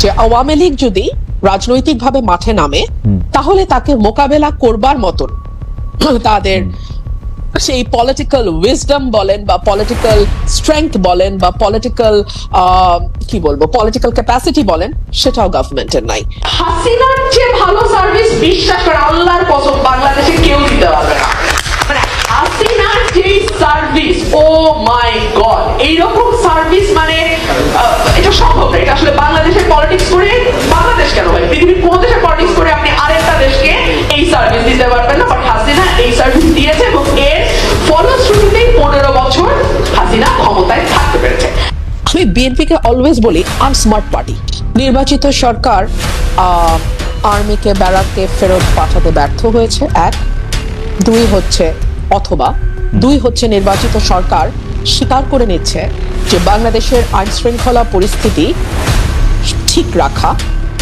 যে আওয়ামী লীগ যদি রাজনৈতিকভাবে মাঠে নামে তাহলে তাকে মোকাবেলা করবার মতন তাদের সেই পলিটিক্যাল উইজডম বলেন বা পলিটিক্যাল স্ট্রেংথ বলেন বা পলিটিক্যাল কি বলবো পলিটিক্যাল ক্যাপাসিটি বলেন সেটাও গভর্নমেন্টের নাই। হাসিনার চেয়ে ভালো সার্ভিস বিশ্বাস করে আল্লাহর কসম বাংলাদেশে কেউ দিতে পারবে না। মানে হাসিনার যে সার্ভিস, ও মাই গড, এইরকম সার্ভিস মানে এটা সম্ভব না। এটা আসলে বাংলাদেশের পলিটিক্স করে, বাংলাদেশ কেন ভাই, পৃথিবীর কোন দেশের পলিটিক্স করে আপনি আরেকটা দেশকে এই সার্ভিস দিতে পারবেন না। বাট হাসিনা এই সার্ভিস দিয়েছে এবং এর ফলশ্রুতিতেই 15 বছর হাসিনা ক্ষমতায় থাকতে পেরেছে। আমি বিএনপিকে অলওয়েজ বলি আনস্মার্ট পার্টি। নির্বাচিত সরকার আর্মিকে ব্যারাককে ফেরত পাঠাতে ব্যর্থ হয়েছে, এক। দুই হচ্ছে নির্বাচিত সরকার স্বীকার করে নিচ্ছে যে বাংলাদেশের আইন শৃঙ্খলা পরিস্থিতি ঠিক রাখা,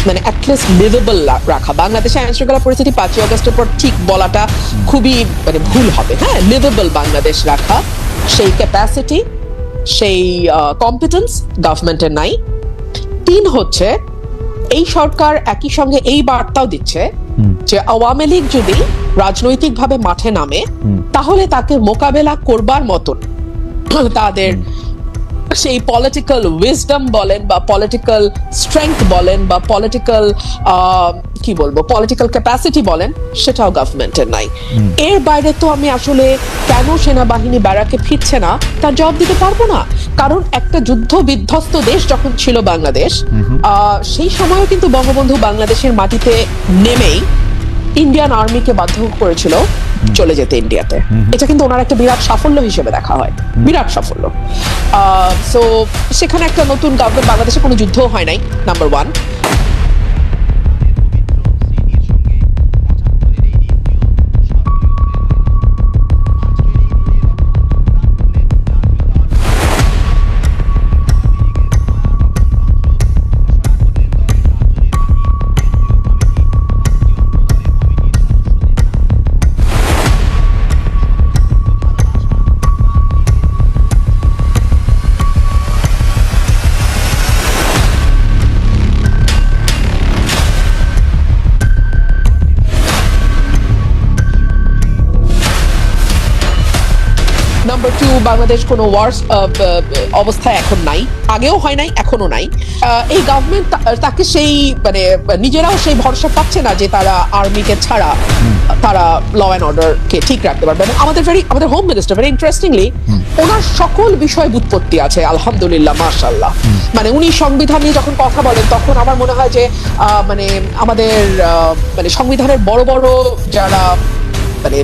মানে অ্যাটলিস্ট লিভেবল রাখা। বাংলাদেশের আইন শৃঙ্খলা পরিস্থিতি 5ই আগস্টের পর ঠিক বলাটা খুবই মানে ভুল হবে। হ্যাঁ, লিভেবল বাংলাদেশ রাখা, সেই ক্যাপাসিটি, সেই কম্পিটেন্স গভর্নমেন্টের নাই। 3 হচ্ছে এই সরকার একই সঙ্গে এই বার্তাও দিচ্ছে যে আওয়ামী লীগ যদি রাজনৈতিকভাবে মাঠে নামে তাহলে তাকে মোকাবেলা করবার মতন তাদের সেই পলিটিক্যাল উইজডম বলেন বা পলিটিক্যাল স্ট্রেংথ বলেন বা পলিটিক্যাল কি বলবো পলিটিক্যাল ক্যাপাসিটি বলেন সেটাও গভর্নমেন্টের নাই। এর বাইরে তো আমি আসলে কেন সেনাবাহিনী ব্যারাকে ফিরছে না তার জবাব দিতে পারবো না। কারণ একটা যুদ্ধ বিধ্বস্ত দেশ যখন ছিল বাংলাদেশ, সেই সময়ও কিন্তু বঙ্গবন্ধু বাংলাদেশের মাটিতে নেমেই ইন্ডিয়ান আর্মিকে বাধ্য করেছিল চলে যেতে ইন্ডিয়াতে। এটা কিন্তু ওনার একটা বিরাট সাফল্য হিসেবে দেখা হয়, বিরাট সাফল্য। সো সেখানে একটা নতুন গভর্নমেন্ট, বাংলাদেশে কোনো যুদ্ধ হয় নাই, নাম্বার 1। নাম্বার 2, বাংলাদেশ কোনো ওয়ার অবস্থায় এখন নাই, আগেও হয় নাই, এখনো নাই। এই গভর্নমেন্ট তাকে সেই মানে নিজেরাও সেই ভরসা পাচ্ছে না যে তারা আর্মিকে ছাড়া তারা ল অ্যান্ড অর্ডারকে ঠিক রাখতে পারবে। এবং আমাদের হোম মিনিস্টার ভেরি ইন্টারেস্টিংলি ওনার সকল বিষয় বুৎপত্তি আছে, আলহামদুলিল্লাহ, মাশাআল্লাহ। মানে উনি সংবিধান নিয়ে যখন কথা বলেন তখন আমার মনে হয় যে মানে আমাদের মানে সংবিধানের বড় বড় যারা মানে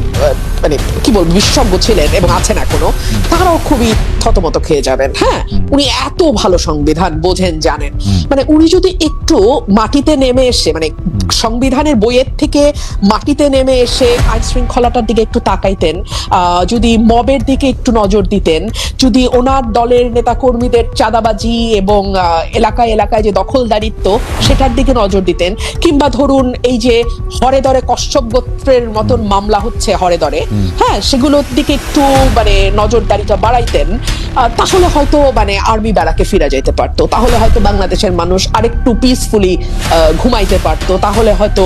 মানে কি বলবো বিশেষজ্ঞ ছিলেন এবং আছেন এখনো, তারাও খুবই থতমত খেয়ে যাবেন। হ্যাঁ, উনি এত ভালো সংবিধান বোঝেন, জানেন। মানে উনি যদি একটু মাটিতে নেমে এসে, মানে সংবিধানের বইয়ের থেকে মাটিতে নেমে এসে আইন শৃঙ্খলাটার দিকে একটু তাকাইতেন, যদি মবের দিকে একটু নজর দিতেন, যদি ওনার দলের নেতাকর্মীদের চাঁদাবাজি এবং এলাকায় এলাকায় যে দখলদারিত্ব সেটার দিকে নজর দিতেন, কিংবা ধরুন এই যে হরে দরে কশ্যপ গোত্রের মতন মামলা হচ্ছে হরে দরে, হ্যাঁ, সেগুলোর দিকে একটু মানে নজরদারিটা বাড়াইতেন, তাহলে হয়তো মানে আর্মি ব্যারাকে ফিরে যেতে পারতো, তাহলে হয়তো বাংলাদেশের মানুষ আরেকটু পিসফুলি ঘুমাইতে পারতো, তাহলে হয়তো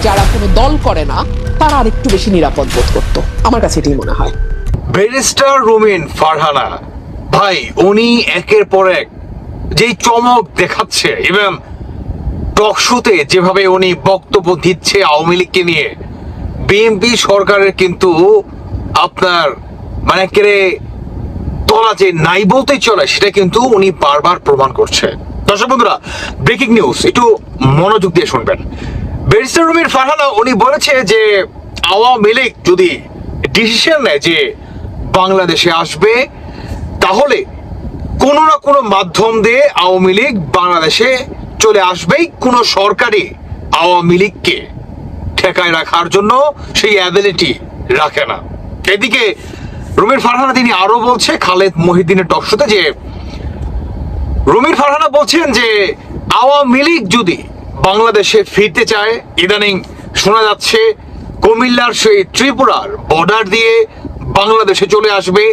যারা কোনো দল করে না তারা আরেকটু বেশি নিরাপদ বোধ করতো। আমার কাছে এটাই মনে হয়। ব্যারিস্টার রুমিন ফারহানা ভাই, উনি একের পর এক যেই চমক দেখাচ্ছে এবং টকশোতে যেভাবে উনি বক্তব্য দিচ্ছে আওয়ামী লীগকে নিয়ে, বিএনপি সরকারের কিন্তু আপনার মানে কেড়ে তলা যে নাই বলতে চলে সেটা কিন্তু উনি বারবার প্রমাণ করছে। দর্শক বন্ধুরা, ব্রেকিং নিউজ, একটু মনোযোগ দিয়ে শুনবেন। ব্যারিস্টার রুমিন ফারহানা উনি বলেছে যে আওয়ামী লীগ যদি ডিসিশন নেয় যে বাংলাদেশে আসবে, তাহলে কোনো না কোনো মাধ্যম দিয়ে আওয়ামী লীগ বাংলাদেশে চলে আসবেই। কোনো সরকারি আওয়ামী লীগকে ঠেকায় রাখার জন্য সেই অ্যাবিলিটি রাখে না। এদিকে রুমিন ফারহানা তিনি আরো বলছে খালেদ মহিউদ্দিনের টকশোতে যে রুমিন ফারহানা বলছেন যে আওয়ামী লীগ যদি বাংলাদেশে ফিরতে চায়, ইদানিং শোনা যাচ্ছে কুমিল্লার সেই ত্রিপুরার বর্ডার দিয়ে বাংলাদেশে চলে আসবে।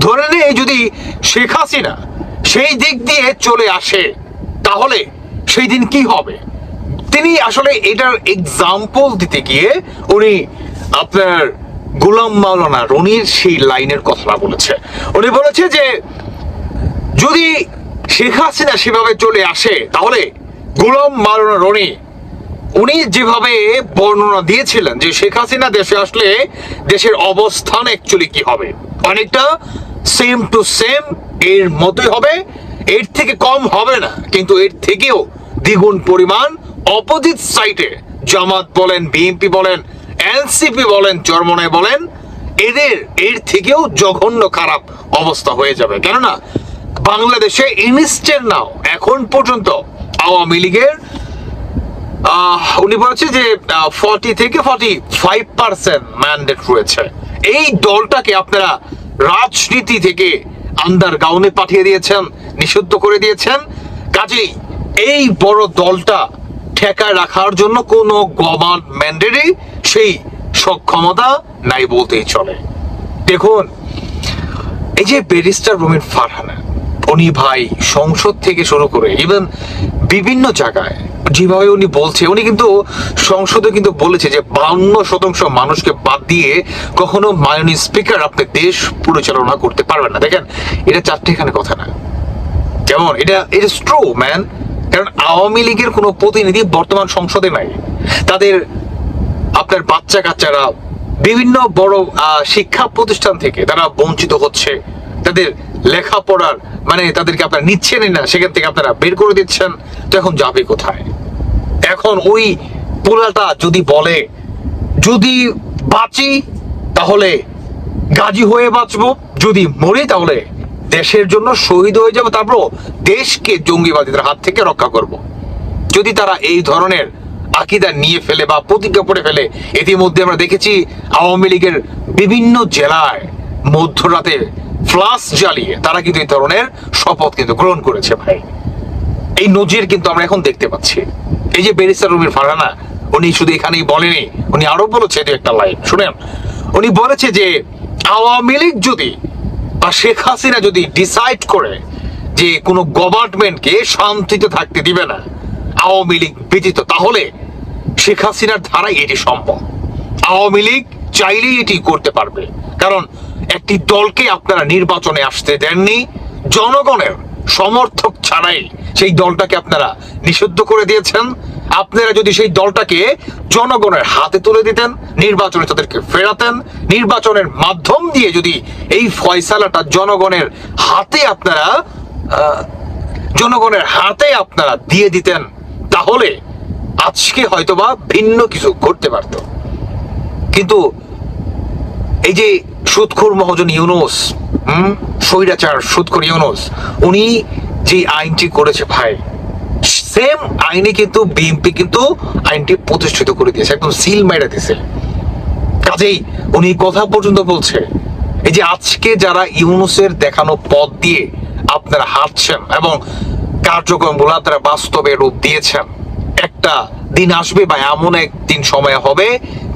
ধরে নেই যদি শেখ হাসিনা সেই দিক দিয়ে চলে আসে, তাহলে সেই দিন কি হবে? তিনি আসলে এটার এক্সাম্পল দিতে গিয়ে উনি আপনার গোলাম মাওলানা রনির সেই লাইনের কথা বলেছে। উনি বলেছে যে যদি শেখ হাসিনা সেভাবে চলে আসে তাহলে গোলাম মাওলানা রনি উনি যেভাবে বর্ণনা দিয়েছিলেন যে শেখ হাসিনা দেশে আসলে দেশের অবস্থান অ্যাকচুয়ালি কি হবে, অনেকটা সেম টু সেম এর মতোই হবে, এর থেকে কম হবে না, কিন্তু এর থেকেও দ্বিগুণ পরিমাণ অপোজিট সাইডে জামাত বলেন, বিএনপি বলেন, এনসিপি বলেন, চরমনায় বলেন, এর থেকেও জঘন্য খারাপ অবস্থা হয়ে যাবে। কেননা বাংলাদেশে ইনস্টেন্ট নাও এখন পর্যন্ত আওয়ামী লীগের উনি বলছে যে 40 থেকে 45% ম্যান্ডেট রয়েছে। এই দলটাকে আপনারা রাজনীতি থেকে আন্ডারগ্রাউন্ডে পাঠিয়ে দিয়েছেন, নিষিদ্ধ করে দিয়েছেন। কাজেই এই বড় দলটা ঠেকায় রাখার জন্য কোনো গভর্নমেন্টেরই সেই সক্ষমতা নাই বলতেই চলে। দেখুন, এই যে ব্যারিস্টার রুমিন ফারহানা, উনি ভাই সংসদ থেকে শুরু করে ইভেন বিভিন্ন জায়গায় যেভাবে উনি বলছে, উনি কিন্তু সংসদে কিন্তু বলেছে যে 52% মানুষকে বাদ দিয়ে কখনো মাননীয় স্পিকার আপনি দেশ পরিচালনা করতে পারবেন না। দেখেন, এটা চারটেখানে কথা না, যেমন এটা ট্রু ম্যান। কারণ আওয়ামী লীগের কোনো প্রতিনিধি বর্তমান সংসদে নাই। তাদের আপনার বাচ্চা কাচ্চারা বিভিন্ন বড় শিক্ষা প্রতিষ্ঠান থেকে তারা বঞ্চিত হচ্ছে, তাদের লেখাপড়ার মানে তাদেরকে আপনারা নিচ্ছেনই না, সেখান থেকে আপনারা বের করে দিচ্ছেন। তো এখন যাবে কোথায়? এখন ওই পোলাটা যদি বলে যদি বাঁচি তাহলে গাজী হয়ে বাঁচবো, যদি মরি তাহলে দেশের জন্য শহীদ হয়ে যাবো, তারপর দেশকে জঙ্গিবাদীদের হাত থেকে রক্ষা করব। যদি তারা এই ধরনের আকীদা নিয়ে ফেলে বা প্রতিজ্ঞা করে ফেলে, ইতিমধ্যে আমরা দেখেছি আওয়ামী লীগের বিভিন্ন জেলায় মধ্যরাতে ফ্লাশ জ্বালিয়ে তারা কিন্তু এই ধরনের শপথ কিন্তু গ্রহণ করেছে। ভাই, এই নজির কিন্তু আমরা এখন দেখতে পাচ্ছি। এই যে ব্যারিস্টার রুমিন ফারহানা, উনি শুধু এখানেই বলেনি, উনি আরো বলেছে যে একটা লাইন শুনেন। উনি বলেছে যে আওয়ামী লীগ যদি বা শেখ হাসিনা যদি ডিসাইড করে যে কোনো গভর্নমেন্টকে শান্তিতে থাকতে দিবে না আওয়ামী লীগ ব্যতীত, তাহলে শেখ হাসিনার ধারায় এটি সম্ভব। আওয়ামী লীগ চাইলেই এটি করতে পারবে, কারণ একটি দলকে আপনারা নির্বাচনে আসতে দেননি, জনগণের সমর্থক ছাড়াই সেই দলটাকে আপনারা নিষিদ্ধ করে দিয়েছেন। আপনারা যদি সেই দলটাকে জনগণের হাতে তুলে দিতেন, নির্বাচনে তাদেরকে ফেরাতেন, নির্বাচনের মাধ্যম দিয়ে যদি এই ফয়সালাটা জনগণের হাতে আপনারা দিয়ে দিতেন, তাহলে আজকে হয়তোবা ভিন্ন কিছু করতে পারত। কিন্তু এই যে সুদখোর মহাজন ইউনূস, স্বৈরাচার সুদখোর ইউনূস, উনি যে আইনটি করেছে ভাই, সেম আইনে কিন্তু বিএনপি কিন্তু আইনটি প্রতিষ্ঠিত করে দিয়েছে, একদম সিল মাইরা দিয়েছে। কাজেই উনি কথা পর্যন্ত বলছে এই যে আজকে যারা ইউনূসের দেখানো পথ দিয়ে আপনারা হাঁটছেন এবং কার্যক্রমগুলো আপনারা বাস্তবে রূপ দিয়েছেন, একটা দিন আসবে বা এমন একদিন সময় হবে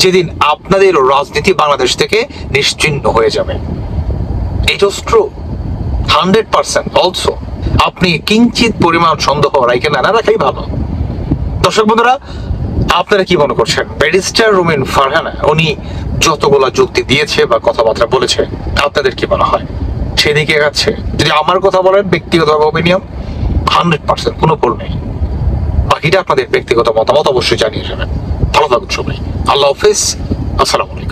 যেদিন আপনাদের রাজনীতি বাংলাদেশ থেকে নিশ্চিহ্ন হয়ে যাবে। It is true 100% also. আপনি কিঞ্চিত পরিমাণ সন্দেহ রাখেন না, রাখাই ভালো। দর্শক বন্ধুরা, আপনারা কি মনে করছেন ব্যারিস্টার রুমিন ফারহানা উনি যতগুলা যুক্তি দিয়েছে বা কথাবার্তা বলেছে, আপনাদের কি মনে হয় সেদিকে এগাচ্ছে? যদি আমার কথা বলেন, ব্যক্তিগত অপিনিয়ন 100% কোনো ভুল নেই। বাকিটা আপনাদের ব্যক্তিগত মতামত অবশ্যই জানিয়ে যাবেন। ভালো থাকুন সবাই। আল্লাহ হাফেজ। আসসালামু আলাইকুম।